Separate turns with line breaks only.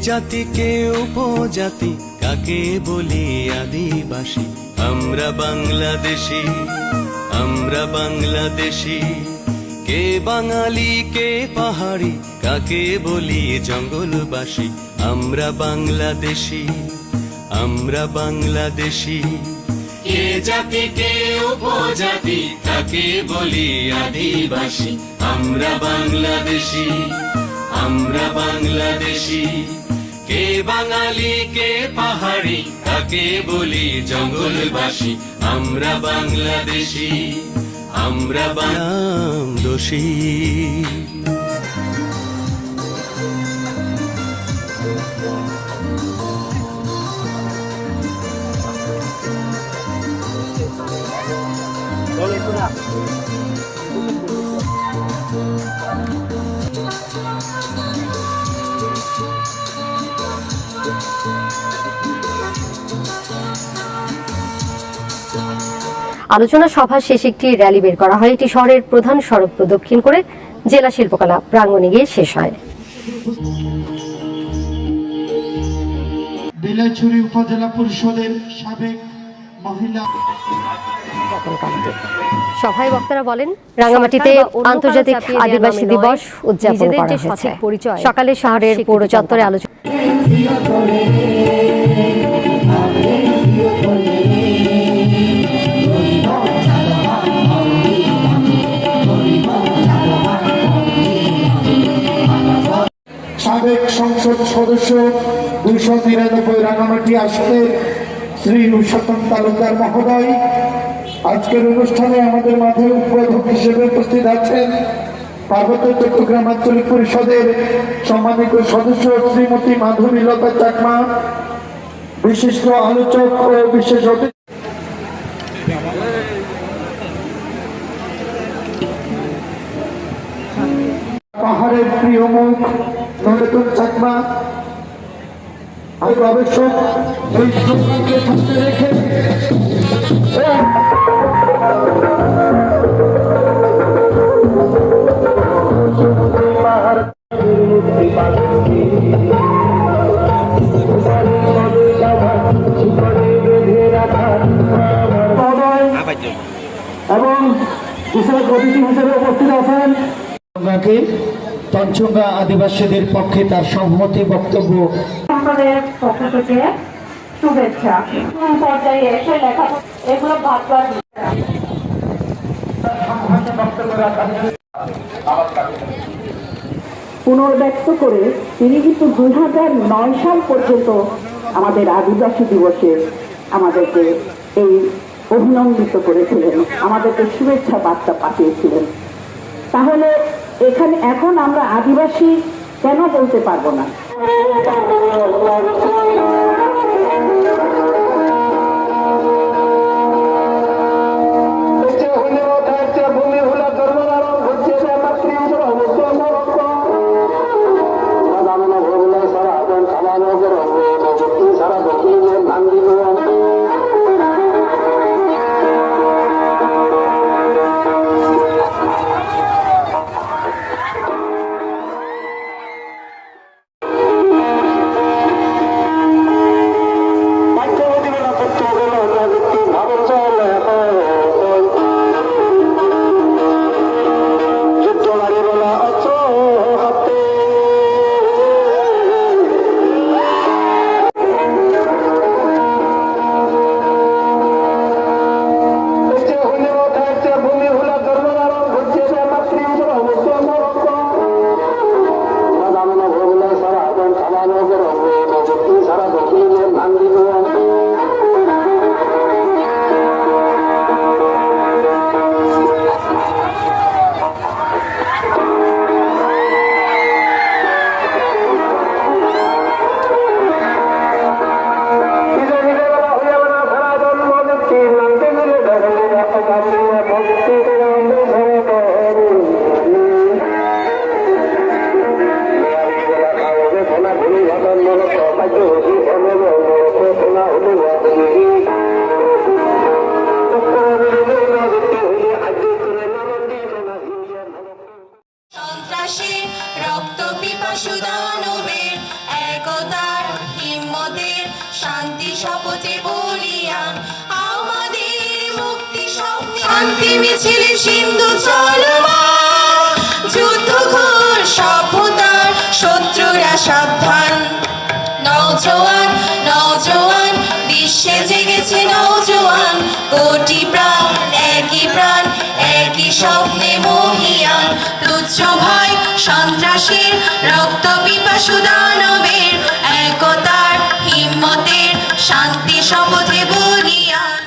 জাতিকে উপজাতি কাকে বলি আদিবাসী আমরা বাংলাদেশী আমরা বাংলাদেশী কে বাঙালি কে পাহাড়ি কাকে বলি জঙ্গলবাসী আমরা বাংলাদেশী আমরা বাংলাদেশী কে জাতি কে উপজাতি কাকে বলি আদিবাসী আমরা বাংলাদেশী আমরা বাংলাদেশী কে বাঙালি কে পাহাড়ি কাকে বলি জঙ্গলবাসী আমরা বাংলাদেশী আমরা বাংলাদেশী
আলোচনা সভা শেষে একটি র্যালি বের করা হয়। এটি শহরের প্রধান সড়ক প্রদক্ষিণ করে জেলা শিল্পকলা প্রাঙ্গণে গিয়ে শেষ হয়।
বিলাইছড়ি উপজেলা পরিষদের সাবেক মহিলা
সভায় বক্তারা বলেন, রাঙ্গামাটিতে আন্তর্জাতিক আদিবাসী দিবস উদযাপন করা হয়েছে। সকালে শহরের পৌর চত্বরে আলোচনা
সাবেক সংসদ সদস্য 299 রাঙ্গামাটি আসনের শ্রী সতন তালুকদার মহোদয় আজকের অনুষ্ঠানে আমাদের মাঝে উদ্বোধক হিসেবে উপস্থিত আছেন। পার্বত্য চট্টগ্রাম আঞ্চলিক পরিষদের সম্মানিত সদস্য শ্রীমতী মাধবী লতা চাকমা, বিশিষ্ট আলোচক ও বিশেষ অতিথি পাহাড়ের প্রিয় মুখ নরেতন চাকমা, গবেষক এই স্লোগানকে সামনে রেখে এবং বিশেষ অতিথি হিসেবে উপস্থিত আছেন পঞ্চঙ্গা আদিবাসীদের পক্ষে তার সম্মতি বক্তব্য।
আমাদের পক্ষ থেকে শুভেচ্ছা। পর্যায়ে এসে লেখা এগুলো ভাববার পুনর্ব্যক্ত করে তিনি কিন্তু 2009 সাল পর্যন্ত আমাদের আদিবাসী দিবসে আমাদেরকে এই অভিনন্দিত করেছিলেন, আমাদেরকে শুভেচ্ছা বার্তা পাঠিয়েছিলেন। তাহলে এখানে এখন আমরা আদিবাসী কেন বলতে পারবো না?
রক্ত পিপাসু দানবের একতা শান্তি শপথে বলিয়ান আমাদের মুক্তি স্বপ্নে শান্তি মিছিলে সিন্ধু চলমান যুদ্ধ ঘোর সভ্যতার শত্রুরা সাবধান নওজোয়ান নওজোয়ান বিশ্বে জেগেছে নওজোয়ান কোটি প্রাণ একই স্বপ্নে মহিয়ান তুচ্ছ ভয় সন্ত্রাসের রক্ত পিপাসু দানব